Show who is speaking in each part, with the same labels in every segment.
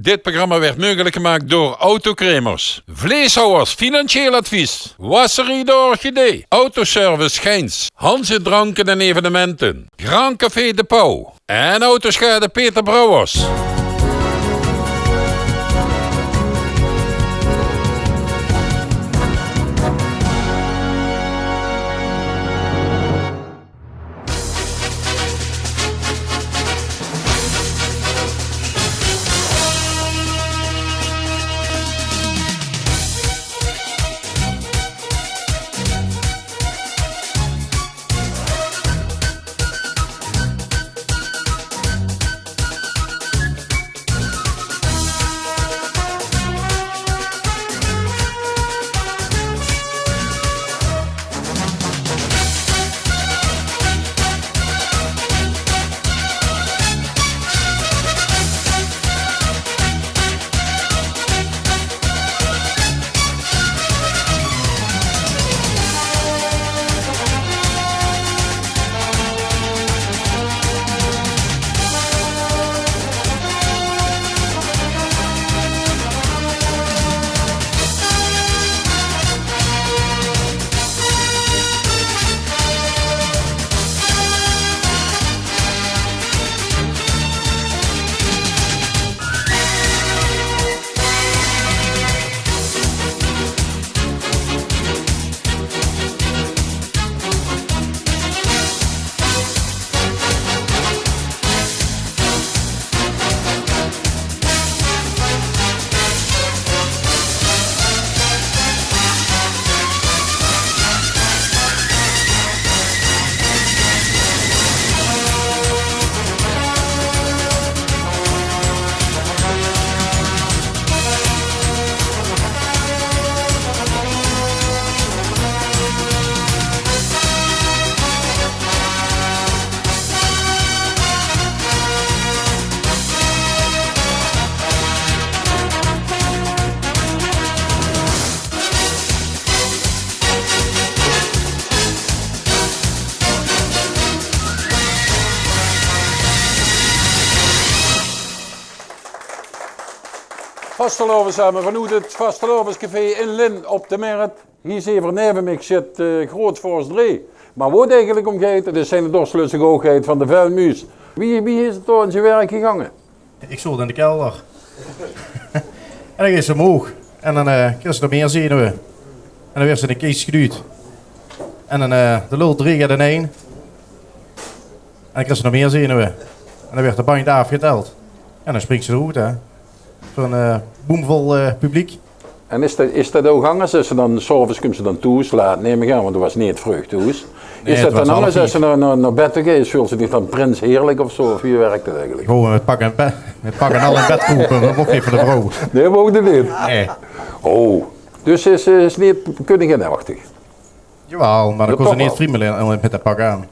Speaker 1: Dit programma werd mogelijk gemaakt door Autokremers, Vleeshouwers Financieel Advies, Wasserie de Orchidee, Autoservice Schijns, Hanse Dranken en Evenementen, Grand Café De Pauw en Autoschade Peter Brouwers.
Speaker 2: Vastelovens samen vanuit het Vastelovenscafé in Lin op de Merk. Hier zeven neven ik zit groot voor 3. Maar wat eigenlijk om gaat, het zijn de dorstlutse hoogheid van de vuilmuis. Wie is het door in zijn werk gegangen?
Speaker 3: Ik stond in de kelder. En dan ging ze omhoog. En dan kreeg ze er meer zenuwen. En dan werd ze in de kies geduwd. En dan de lul 3 gaat in 1. En dan kreeg ze nog meer zenuwen. En dan werd de bank afgeteld. En dan springt ze eruit, hè. Zo'n boemvol publiek.
Speaker 2: En is dat ook hangen? Als ze dan s'avonds komt ze dan toes, laat neem ik aan, want het was niet vroeg toes.
Speaker 3: Nee,
Speaker 2: is dat dan anders als ze naar bed te gaan? Voelt ze zich dan prins heerlijk of zo? Of wie werkt dat eigenlijk?
Speaker 3: Gewoon met pak en al in bed kopen, dat mocht niet van de vrouw.
Speaker 2: Nee, mocht het niet?
Speaker 3: Nee.
Speaker 2: Oh, dus is niet koningin-achtig?
Speaker 3: Jawel, maar dan kon ze niet vriendelijk met dat pak aan.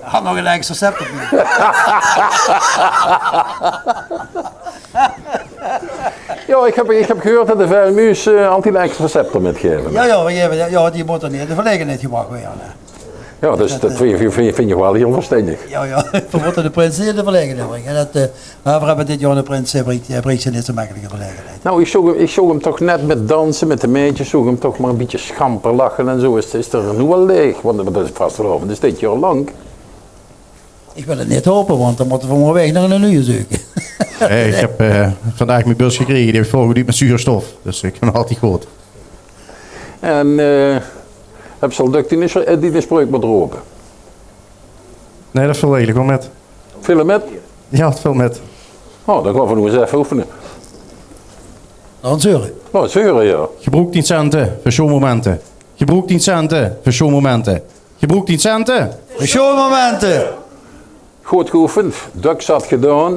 Speaker 4: Had nog een extra recept op me.
Speaker 2: Ja, ik heb gehoord dat de vuilmuis altijd een extra recept metgeven.
Speaker 4: Ja, die moet er niet in de verlegenheid gebracht worden.
Speaker 2: Ja, dus dat vind je wel heel verstandig.
Speaker 4: Ja, we moeten de prins in de verlegenheid brengen. Maar we hebben dit jaar de prins brengt ze niet zo makkelijke verlegenheid.
Speaker 2: Nou, ik zag hem toch net met dansen, met de meisjes, zag hem toch maar een beetje schamper lachen en zo. Is er nu wel leeg, want dat is vastelovend, dus dit jaar lang.
Speaker 4: Ik wil het niet hopen, want dan moeten we maar weg naar een uur zoeken.
Speaker 3: Hey, ik heb vandaag mijn bus gekregen, die heb ik volgeduwd met zuurstof. Dus ik ben altijd goed.
Speaker 2: En heb ze al dukt die de spreuk met roken?
Speaker 3: Nee, dat viel eigenlijk wel met.
Speaker 2: Veel met?
Speaker 3: Ja, het viel met.
Speaker 2: Oh, dan gaan we nog eens even oefenen.
Speaker 4: Dan zeuren.
Speaker 2: Nou, zeuren, ja.
Speaker 3: Gebroek 10 centen voor zo'n momenten. Gebroek 10 centen voor zo'n momenten. Gebroek 10 centen.
Speaker 4: Voor zo'n momenten.
Speaker 2: Goed geoefend, Duk zat gedaan.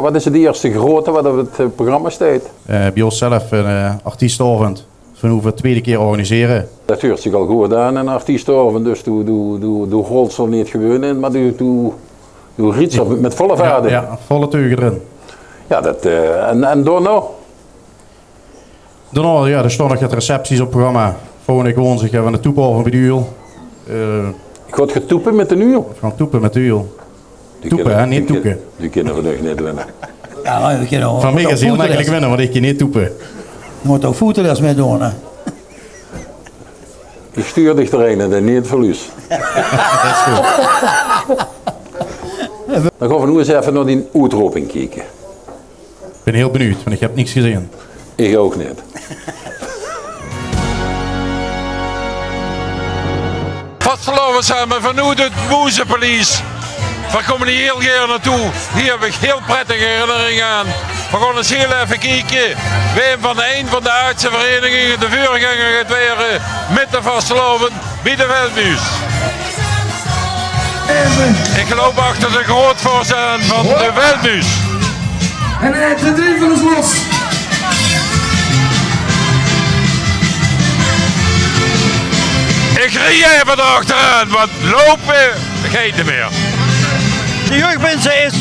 Speaker 2: Wat is het eerste grote wat op het programma staat?
Speaker 3: Bij ons zelf een artiestavond. Van hoeven we tweede keer organiseren.
Speaker 2: Dat huurt zich al goed aan, een artiestavond, dus doe rolt er niet gewoon in, maar doe riets op met volle vader.
Speaker 3: Ja, volle teugen erin.
Speaker 2: Ja, dat, en daarna?
Speaker 3: Daarna, ja, er staan nog wat recepties op het programma. Volgende gewoon zich van de toepel van bij de uur.
Speaker 2: Ik ga het toepen met de uur.
Speaker 3: We gaan toepen met de uur. Toepen, hè? Niet toeken.
Speaker 2: Die kinderen nog niet winnen.
Speaker 4: Ja, we kunnen
Speaker 3: Van mij is heel makkelijk winnen, want ik kan niet toepen.
Speaker 4: Je moet ook voetenles mee doen, hè.
Speaker 2: Ik stuur dich erin en dan niet het verlies.
Speaker 3: Dat is goed.
Speaker 2: Dan gaan we nu eens even naar die uitroeping kijken.
Speaker 3: Ik ben heel benieuwd, want ik heb niks gezien.
Speaker 2: Ik ook niet.
Speaker 1: Vasteloven samen vanuit het Boezepolice. We komen hier heel graag naartoe. Hier heb ik heel prettige herinneringen aan. We gaan eens heel even kijken. Wij van een van de oudste verenigingen, de vuurganger gaat weer met de Vasteloven bij de Veldmuis. Ik loop achter de grootvorst aan van de Veldmuis.
Speaker 5: En de drivel is los.
Speaker 1: Ik rie even erachteraan, want lopen gaat niet meer.
Speaker 6: De jeugdprinsen is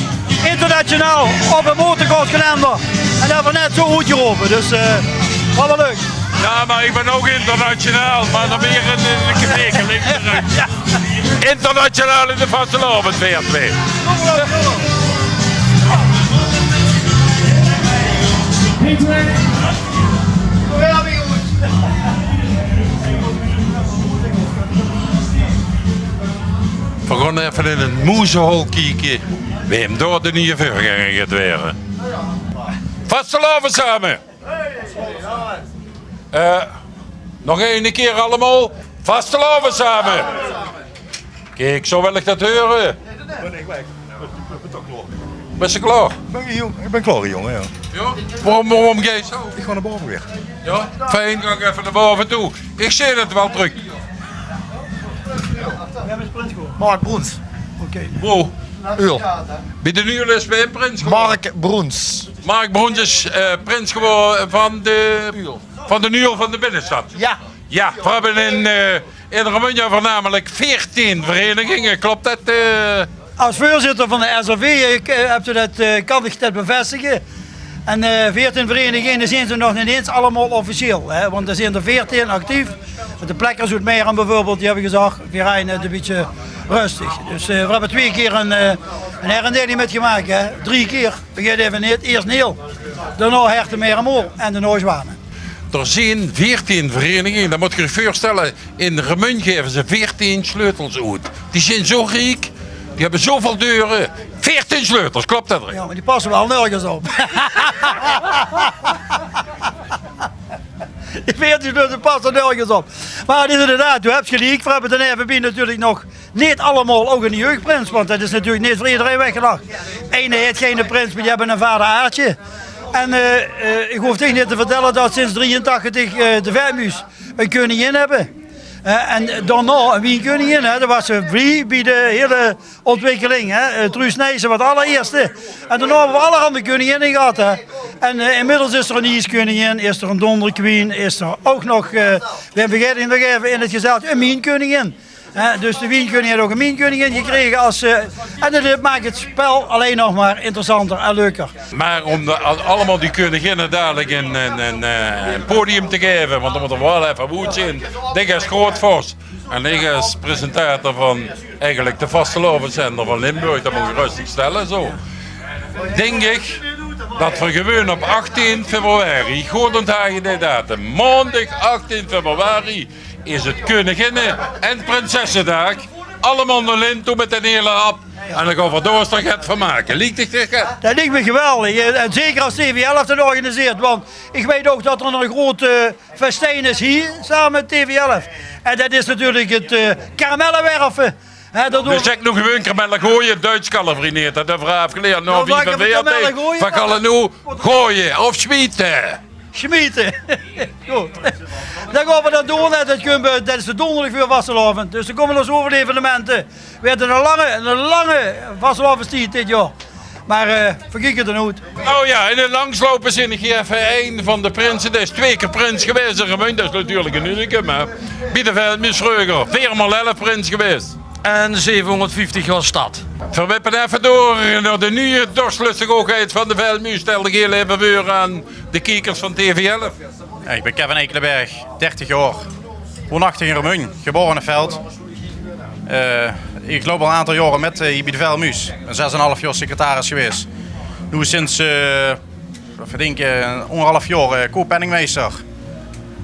Speaker 6: internationaal op een motorkortkalender. En dat hebben we net zo goed geroepen, dus wat wel leuk.
Speaker 1: Ja, maar ik ben ook internationaal, maar dan meer in de kwekeling.
Speaker 6: Ja.
Speaker 1: Internationaal in de Vasteloven weer twee. We gaan even in een moezenhol kijken. We hebben door de nieuwe vuurganger gaat weer. Vasteloven samen. Nog een keer allemaal. Vasteloven samen. Kijk, zo wil ik dat horen. Ben je klaar?
Speaker 7: Ik ben klaar, jongen. Ja.
Speaker 1: Ja? Waarom ga je zo?
Speaker 7: Ik ga naar boven weer.
Speaker 1: Ja? Fijn, ga ik even naar boven toe. Ik zie het wel terug.
Speaker 7: Mark Broens.
Speaker 1: Wow.
Speaker 7: Uur.
Speaker 1: Bij de Nuul is bij een prins geworden.
Speaker 7: Mark Broens.
Speaker 1: Mark Broens is prins geworden van de Nuul van de binnenstad.
Speaker 7: Ja.
Speaker 1: Ja, we hebben in Roemenië voornamelijk 14 verenigingen, klopt dat?
Speaker 6: Als voorzitter van de SRV kan ik dat bevestigen. En 14 verenigingen zijn ze nog niet eens allemaal officieel. Hè? Want er zijn er 14 actief. De Plekkers uit Meijer bijvoorbeeld, die hebben gezegd, we rijden het een beetje rustig. Dus we hebben 2 keer een herendeling met gemaakt. Hè? 3 keer. Begin even niet. Eerst Neel, daarna Herten, Mol en de Noorzwanen.
Speaker 1: Er zijn 14 verenigingen, dat moet je je voorstellen. In Remun geven ze 14 sleutels uit. Die zijn zo rijk, die hebben zoveel deuren. 14 sleutels, klopt dat?
Speaker 6: Ja, maar die passen wel nergens op. Die 14 sleutels passen nergens op. Maar het is inderdaad, toen heb je gelijk. We hebben de NVB natuurlijk nog niet allemaal ook een jeugdprins. Want dat is natuurlijk niet voor iedereen weggedacht. Ene heeft geen prins, maar die hebben een vader Aartje. En ik hoef tegen niet te vertellen dat sinds 83 de Veldmuis een koningin hebben. En daarna een wienkoningin, dat was ze vrij bij de hele ontwikkeling. Truus Nijssen was de allereerste. En daarna hebben we allerhande koninginnen gehad. Hè. En inmiddels is er een ijskoningin, is er een donderqueen, is er ook nog, we hebben in het gezelschap een mienkoningin. Dus de wienkoningin heeft ook een mienkoningin gekregen. En dat maakt het spel alleen nog maar interessanter en leuker.
Speaker 1: Maar om allemaal die koninginnen dadelijk een podium te geven, want dan moet er wel even goed zijn. Ik als grootvorst en ik als presentator van eigenlijk de Vastelovenzender van Limburg, dat moet je rustig stellen zo. Denk ik dat we gewoon op 18 februari, goed onthouden die datum, maandag 18 februari is het koninginnen- en prinsessendag. Allemaal naar Lint toe met een hele hap. En dan gaan we Doorstrach het van maken. Liegt het zich?
Speaker 6: Dat lijkt me geweldig. En zeker als TV11 het organiseert. Want ik weet ook dat er een grote festijn is hier, samen met TV11. En dat is natuurlijk het karamellenwerven.
Speaker 1: Dus ik nog gewoon karamellen gooien, Duits kalverineert. Dat de vraag heeft geleerd. Nou, wie van
Speaker 6: gooien?
Speaker 1: we gaan nu gooien of schieten.
Speaker 6: Schmieten. Goed. Dan gaan we dat doen. Dat is de donderdag voor Vasteloven. Dus er komen nog zoveel evenementen. We hebben een lange Vastelovenstijd dit jaar. Maar verkijk het er nooit.
Speaker 1: Nou ja, in het langslopen zin ik hier even een van de prinsen. Dat is 2 keer prins geweest in Remun. Dat is natuurlijk een unicum. Biedeveld, Misreuger. 4x11 prins geweest.
Speaker 8: En 750 was stad.
Speaker 1: Verwippen even door naar de nieuwe dorstlustigheid van de Veldmuis. Stel ik heel even voor aan de kijkers van TV11.
Speaker 8: Ik ben Kevin Ekelenberg, 30 jaar. Woonachtig in Remun, geboren in het veld.
Speaker 9: Ik loop al een aantal jaren met hier bij de Velmuus. Ik ben 6,5 jaar secretaris geweest. Nu sinds, denk ik, 1,5 jaar co-penningmeester.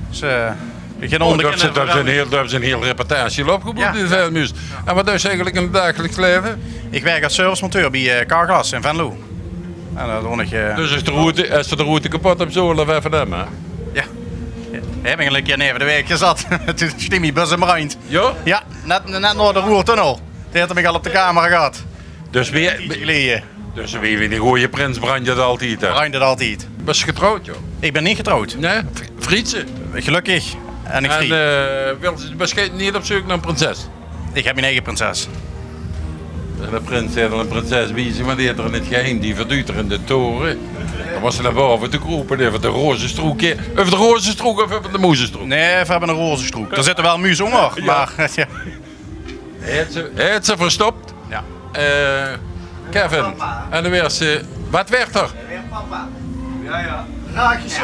Speaker 9: Dus ik ga onderkennen.
Speaker 1: Dat is een heel reportage opgebouwd in de Velmuus. En wat is eigenlijk in het dagelijks leven?
Speaker 9: Ik werk als servicemonteur bij Carglass in Venlo. En dan doe ik...
Speaker 1: Dus als de route kapot hebt, zo wel even hem, hè?
Speaker 9: Ja. Heb ik een keer neven de week gezet. Toen stiet mijn bus in mijn eind.
Speaker 1: Ja?
Speaker 9: Ja, net naar de Roertunnel. Die had ik al op de camera gehad.
Speaker 1: Dus wie die rode prins brandt het altijd, hè?
Speaker 9: Brandt het altijd.
Speaker 1: Was je getrouwd, joh?
Speaker 9: Ik ben niet getrouwd.
Speaker 1: Nee? Frietse?
Speaker 9: Gelukkig. En ik vrij.
Speaker 1: Was je niet op zoek naar een prinses?
Speaker 9: Ik heb mijn eigen prinses.
Speaker 1: En de prins heeft er een prinses bij zich, maar die heeft er in het geheim, die verduurt er in de toren. Dan was ze naar boven te kroepen, even de rozenstroek. Even de rozenstroek of even de moezenstroek?
Speaker 9: Nee, we hebben een rozenstroek. Er zitten wel muis onder, maar... Ja.
Speaker 1: Hij heeft ze verstopt.
Speaker 9: Ja.
Speaker 1: Kevin. En dan werd ze... Wat werd er?
Speaker 7: Weer papa. Ja.
Speaker 9: Raakjes zo.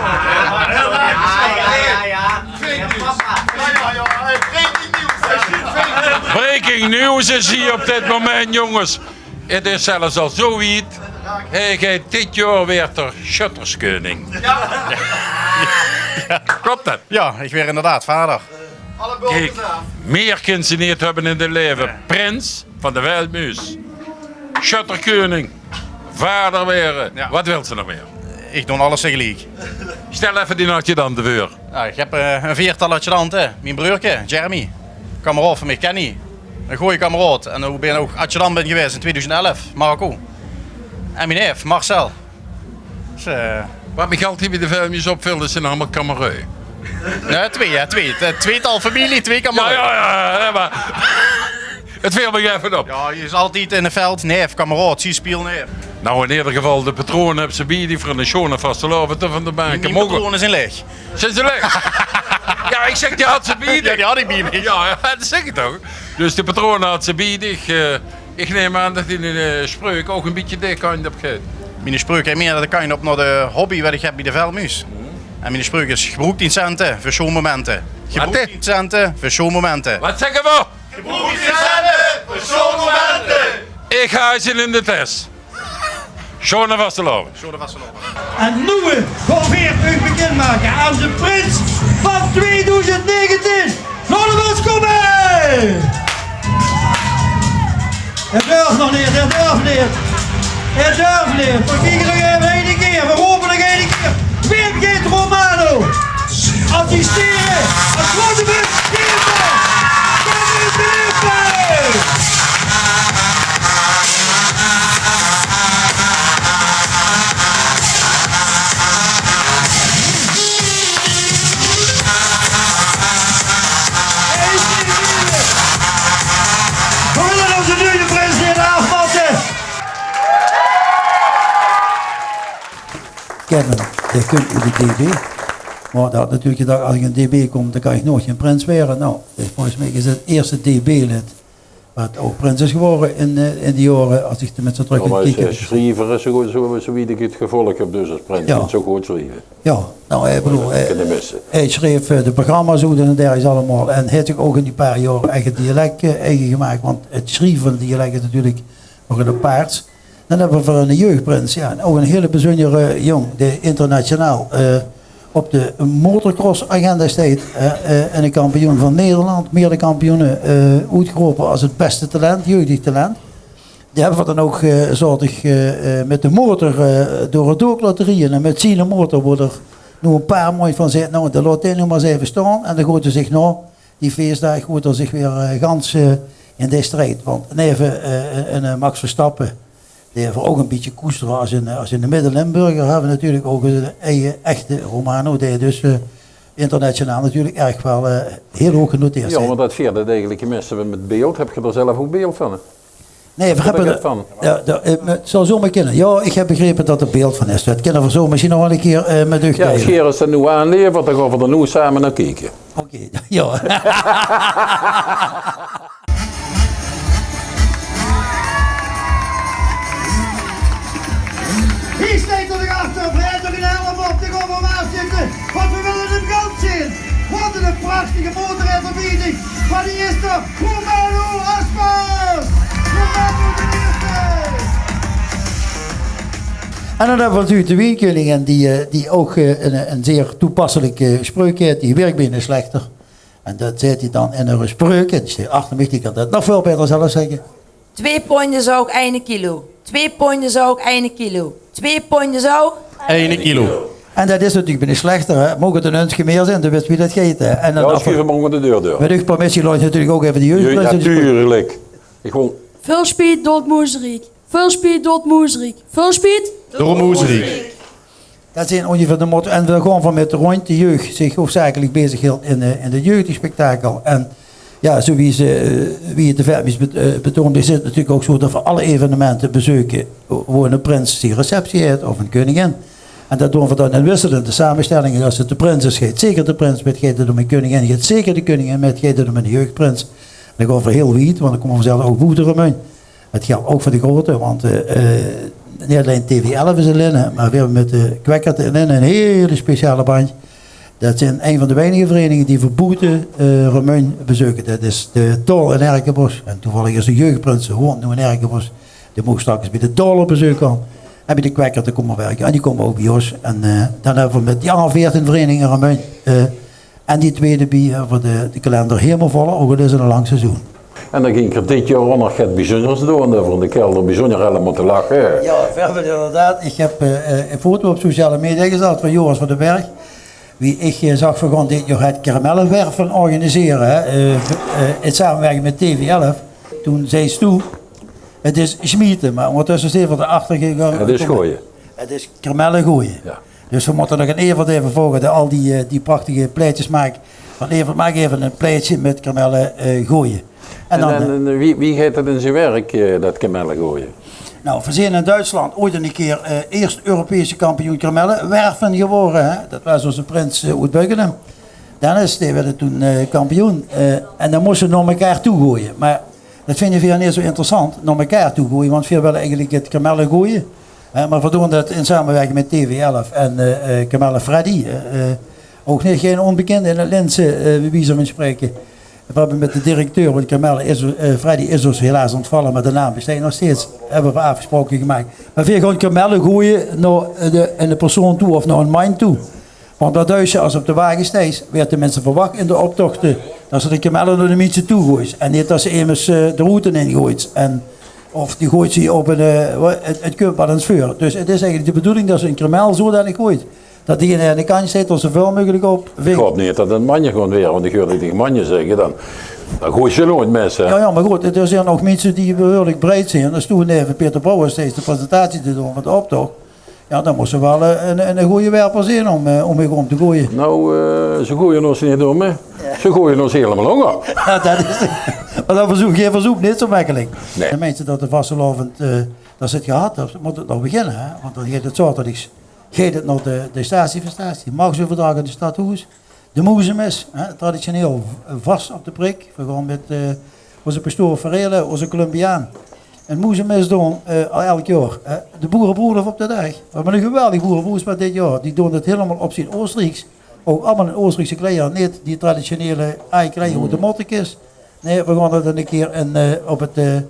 Speaker 1: Breaking news is hier op dit moment, jongens. Het is zelfs al zoiets. Hij gaat dit jaar weer ter Schutterskoning.
Speaker 9: Ja.
Speaker 1: Klopt dat?
Speaker 9: Ja, ik ben inderdaad vader.
Speaker 1: Kijk, meer kunnen ze niet hebben in het leven. Prins van de Velmuus. Schutterkoning. Vader weer.
Speaker 9: Ja.
Speaker 1: Wat wil ze nog meer?
Speaker 9: Ik doe alles tegelijk.
Speaker 1: Stel even die adjudant de voor.
Speaker 9: Nou, ik heb een 4-tal adjudanten. Mijn broertje, Jeremy. Kameraad van mij, Kenny. Een goeie kameraad. En ik ben ook adjudant ben geweest in 2011, Marokko. En mijn neef, Marcel. Dus,
Speaker 1: Wat me geld hier bij de Velmuus opvult, dat zijn allemaal kamerui.
Speaker 9: nee, tweetal familie, 2 kameraden.
Speaker 1: Ja, maar... Het viel me even op.
Speaker 9: Ja, je is altijd in het veld, neef, kameraad, zie speel neef.
Speaker 1: Nou, in ieder geval, de patroon hebben ze bij die voor een schone vastelovend van de bank.
Speaker 9: Mijn patroon is in leeg.
Speaker 1: Zijn ze leeg? Ja, ik zeg, die had ze bij.
Speaker 9: Ja, die had ik bij me.
Speaker 1: Ja, dat zeg ik toch. Dus de patroon had ze bij. Ik neem aan dat hij in de spreuk ook een beetje dik kan op gaat.
Speaker 9: Mijn spreuk heeft meer dat ik kan op naar de hobby wat ik heb bij de Velmuus. En mijn spreuk is gebruikt in centen voor zo'n momenten. Gebruikt in centen voor zo'n momenten.
Speaker 1: Wat zeggen we?
Speaker 7: Gebruik je centen voor zo'n momenten.
Speaker 1: Ik ga ze in de test. Schone vasteloven.
Speaker 6: En nu gaan we u bekendmaken aan de prins van 2019. Laten we eens komen! Het durft nog niet, het durft niet. Het durft niet. We kijken nog even één keer, we roepen nog één keer. Wim Geert Romano. Assisteren. Een grote bus. Kevin Beerpen. We willen onze nieuwe prins hier afvatten.
Speaker 4: Kevin, je kunt u de DB. Maar dat had natuurlijk gedacht, als ik een DB kom, dan kan ik nooit geen prins worden. Nou, volgens mij is het eerste DB-lid wat ook prins is geworden in die jaren, als ik er met zo terug
Speaker 2: Maar
Speaker 4: kijk.
Speaker 2: schrijver is zo wie ik het gevolg heb, dus als prins
Speaker 4: Ja.
Speaker 2: niet zo goed schrijven.
Speaker 4: Ja, nou, ik bedoel,
Speaker 2: Kunnen missen.
Speaker 4: hij schreef de programma's hoe en dergelijke allemaal. En heeft zich ook in die paar jaar eigen dialect eigen gemaakt. Want het schrijven van het dialect is natuurlijk nog een paard. Dan hebben we voor een jeugdprins, ja, ook een hele bijzondere jong, die internationaal op de motocross-agenda staat. En een kampioen van Nederland, meerdere kampioenen uitgeroepen als het beste talent, jeugdig talent. Die hebben we dan ook zorgig met de motor door het doorlotterieën. En met zijn motor wordt er nog een paar mooi van zitten. Nou, de laat hij nog maar eens even staan. En dan gaat hij zich nou, die feestdag, gaat hij zich weer gans in de strijd. Want even Max Verstappen, die hebben ook een beetje koesteren als in de Midden-Limburger. Hebben we natuurlijk ook een echte Romano, die dus internationaal natuurlijk erg wel heel hoog genoteerd
Speaker 2: Ja,
Speaker 4: zijn.
Speaker 2: maar dat vierde eigenlijk mensen met beeld. Heb je er zelf ook beeld van?
Speaker 4: Nee, we hebben
Speaker 2: het van.
Speaker 4: het zal zomaar kunnen. Ja, ik heb begrepen dat er beeld van is. Dat kunnen we zo misschien nog wel een keer met deugd
Speaker 2: Ja, als
Speaker 4: delen.
Speaker 2: Gerard ze nu aanlevert, dan gaan we er nu samen naar kijken.
Speaker 4: Oké, ja.
Speaker 6: Hier staat er nog achter, blijf er een helm op, dan gaan we hem afzitten. Want we willen hem gans zien. Wat altijd een prachtige motorrijderbieting. Maar die is er. Romano Aspas. Romano de eerste.
Speaker 4: En dan hebben we natuurlijk de Wienkoningin die ook een zeer toepasselijke spreuk heeft. Die werkbeen is slechter. En dat zet hij dan in een spreuk. En die achtermich, die kan dat nog veel beter zelf zeggen.
Speaker 10: 2 pond zout, 1 kilo. 2 pond zout, 1 kilo. 2 pond zout,
Speaker 3: 1 kilo.
Speaker 4: En dat is natuurlijk niet slechter. Hè. Mogen het een unsje meer zijn, dan weet wie dat geeft. Hè. En dan
Speaker 2: Schuif hem onder de deur door.
Speaker 4: met uw permissie laat je natuurlijk ook even de jeugd.
Speaker 2: Ja, tuurlijk. Gewoon...
Speaker 10: Veel speed door Moezerik. Veel speed door Moezerik. Veel speed
Speaker 3: Door Moezerik.
Speaker 4: Dat zijn ongeveer de motto. En we gaan van met de rond de jeugd zich hoofdzakelijk bezig hield in de jeugdspektakel. En ja, zoals wie het de Verbies betoont, is het natuurlijk ook zo dat voor alle evenementen bezoeken waar een prins die receptie heeft of een koningin. En dat doen we dan in wisselende samenstellingen. Als het de prins is, gaat zeker de prins met, gaat het om een koningin, gaat zeker de koningin met, gaat het om een jeugdprins. Dan gaan we heel wiet, want dan komen we zelf ook boederen mee. Het geldt ook voor de grote, want niet alleen TV11 is erin, maar we hebben met de Kwekkert erin een hele speciale bandje. Dat zijn een van de weinige verenigingen die verboeten Remuin bezoeken. Dat is de Tol in Erkenbos. En toevallig is de jeugdprins gewoon nu in Erkenbos. Die mogen straks bij de Tol op bezoek gaan. En bij de Kwekkert komen werken. En die komen ook bij ons. En dan hebben we met die andere 14 verenigingen Remuin. En die tweede bij voor de kalender helemaal vol. Ook al is het een lang seizoen.
Speaker 2: En dan ging ik er dit jaar ook nog het bijzonders doen. Voor de kelder bijzonder helemaal te lachen.
Speaker 4: Ja, we hebben inderdaad. Ik heb een foto op sociale media gezet van Joris van den Berg. Wie ik zag van gewoon dit jaar het karamellenwerven organiseren. In samenwerking met TV11. Toen zei ze toe, het is smieten, maar ondertussen is even erachter gegaan.
Speaker 2: Het is gooien.
Speaker 4: Het is karamellen gooien.
Speaker 2: Ja.
Speaker 4: Dus we moeten nog een Evert even volgen die al die prachtige pleitjes maakt. Van Evert, maak even een pleitje met karamellen gooien.
Speaker 2: En wie gaat het in zijn werk, dat karamellen gooien?
Speaker 4: Nou, we zijn in Duitsland ooit een keer eerst Europese kampioen karamellenwerven geworden. Hè? Dat was onze prins uit Buckingham. Dennis, die werd toen kampioen. En dan moesten ze naar elkaar toe gooien. Maar dat vinden we niet zo interessant, naar elkaar toe gooien. Want we willen eigenlijk het karamellen gooien. Maar we doen dat in samenwerking met TV11 en Kamelle Freddy. Ook niet geen onbekende in het Linse, wie ze van spreken. We hebben met de directeur van Kamelle, Freddy is dus helaas ontvallen, maar de naam bestaat nog steeds. Hebben we afgesproken gemaakt. Maar we gaan kamellen gooien naar een persoon toe of naar een man toe. Want dat huisje, als op de wagen steeds, werd de mensen verwacht in de optochten dat ze de kamellen naar de mensen toe gooien. En niet dat ze immers de route in gooit. Of die gooit ze op het kumpad en het vuur. Dus het is eigenlijk de bedoeling dat ze een kamel zodanig gooit. Dat die aan de kant zit er zoveel mogelijk op.
Speaker 2: Ik hoop niet dat een manje gewoon weer, want ik hoor tegen manje zeggen, dan gooi je nooit mensen.
Speaker 4: Ja, maar goed, er zijn ook mensen die behoorlijk breed zijn. Dus toen even Peter Brouwer steeds de presentatie te doen van de optocht. Ja, dan moest er wel een goede werper zijn om weer om te gooien.
Speaker 2: Nou, ze gooien ons niet om, hè. Ze gooien ons helemaal honger.
Speaker 4: Ja, dat is het. Maar dat verzoek niet zo makkelijk.
Speaker 2: Nee.
Speaker 4: De mensen dat de vastelovend, dat ze het gehad hebben, moet het nog beginnen. Hè? Want dan gaat het zaterdags. Gaat het naar de statie van statie. Magsoverdrag in de stadhuis. De moezemes, traditioneel vast op de prik. We gaan met onze pastoor Verrelen, onze Colombiaan. Een moezemes doen al elk jaar. De boerenbroeder op de dag. We hebben een geweldig boerenbroederspaar dit jaar. Die doen het helemaal op zijn Oostenrijks. Ook allemaal in Oostenrijkse kleding. Niet die traditionele kleding hoe de mottekist. Nee, we gaan dat een keer op het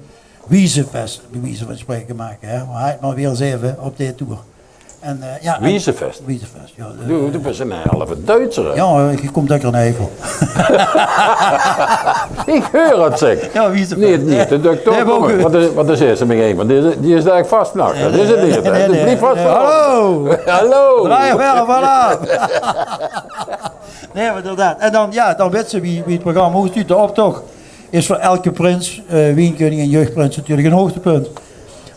Speaker 4: Wiesefest, bij wijze van spreken, maken. Hè. Maar hij heeft maar weer eens even op de tour. En, ja,
Speaker 2: Wiesefest?
Speaker 4: Wiesefest, ja.
Speaker 2: Dat was een halve Duitser, hè?
Speaker 4: Ja, je komt lekker naar Eiffel.
Speaker 2: Ik hoor het, zeg.
Speaker 4: Ja, Wiesefest.
Speaker 2: Niet de dokter. Wat is ze met een? Want die is daar vast nacht. Dat is het niet. Het is niet vast.
Speaker 4: Hallo!
Speaker 2: Hallo!
Speaker 4: Draai weer, voilà! Nee, maar inderdaad. En dan, ja, dan weet ze wie het programma hoe stuurt. De optocht is voor elke prins, Wienkoning en jeugdprins natuurlijk een hoogtepunt.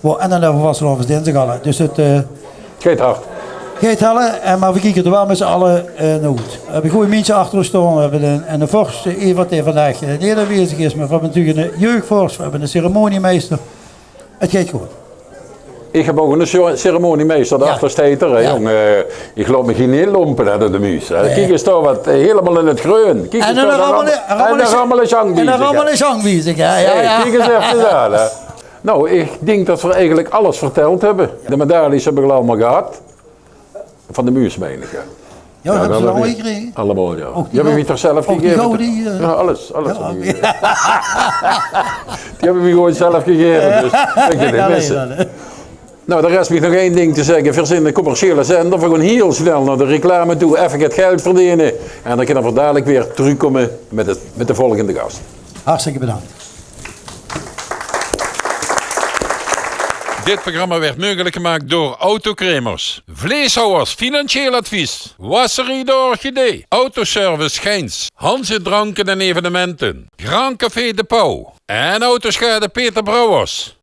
Speaker 4: En dan hebben we vastelovens dinsdag al. Dus het...
Speaker 2: Geet hard.
Speaker 4: Geet hellen, maar we kijken er wel met z'n allen naar uit. We hebben goede mensen achter ons staan. We hebben een vorst, Evert die vandaag niet aanwezig is. Maar we hebben natuurlijk een jeugdvorst, we hebben een ceremoniemeester. Het gaat goed.
Speaker 2: Ik heb ook een ceremoniemeester, de achtersteter. Hè, jongen. Ik geloof me geen heel lompen naar de muis. Kijk eens daar wat helemaal in het groen. Kijk eens daar, en een rammele zangwiezig.
Speaker 4: Ja.
Speaker 2: Kijk eens even daar. Hè. Nou, ik denk dat we eigenlijk alles verteld hebben. De medailles hebben we allemaal gehad. Van de muusmenige.
Speaker 4: Ja, dat hebben ze
Speaker 2: wel
Speaker 4: allemaal
Speaker 2: weer.
Speaker 4: gekregen.
Speaker 2: Allemaal, ja.
Speaker 4: Ook
Speaker 2: Die hebben we toch zelf
Speaker 4: ook die
Speaker 2: gegeven?
Speaker 4: gouden,
Speaker 2: Ja, alles.
Speaker 4: Ja,
Speaker 2: hebben we gegeven. Die hebben we gewoon zelf gegeven, dus ik kan niet missen. Nou, er rest me nog één ding te zeggen. Verzin een commerciële zender. We gaan heel snel naar de reclame toe. Even het geld verdienen. En dan kunnen we dadelijk weer terugkomen met de volgende gast.
Speaker 4: Hartstikke bedankt.
Speaker 1: Dit programma werd mogelijk gemaakt door Autokremers, Vleeshouwers Financieel Advies, Wasserie de Orchidee, Autoservice Gijns, Hanze Dranken en Evenementen, Grand Café De Pauw en Autoschade Peter Brouwers.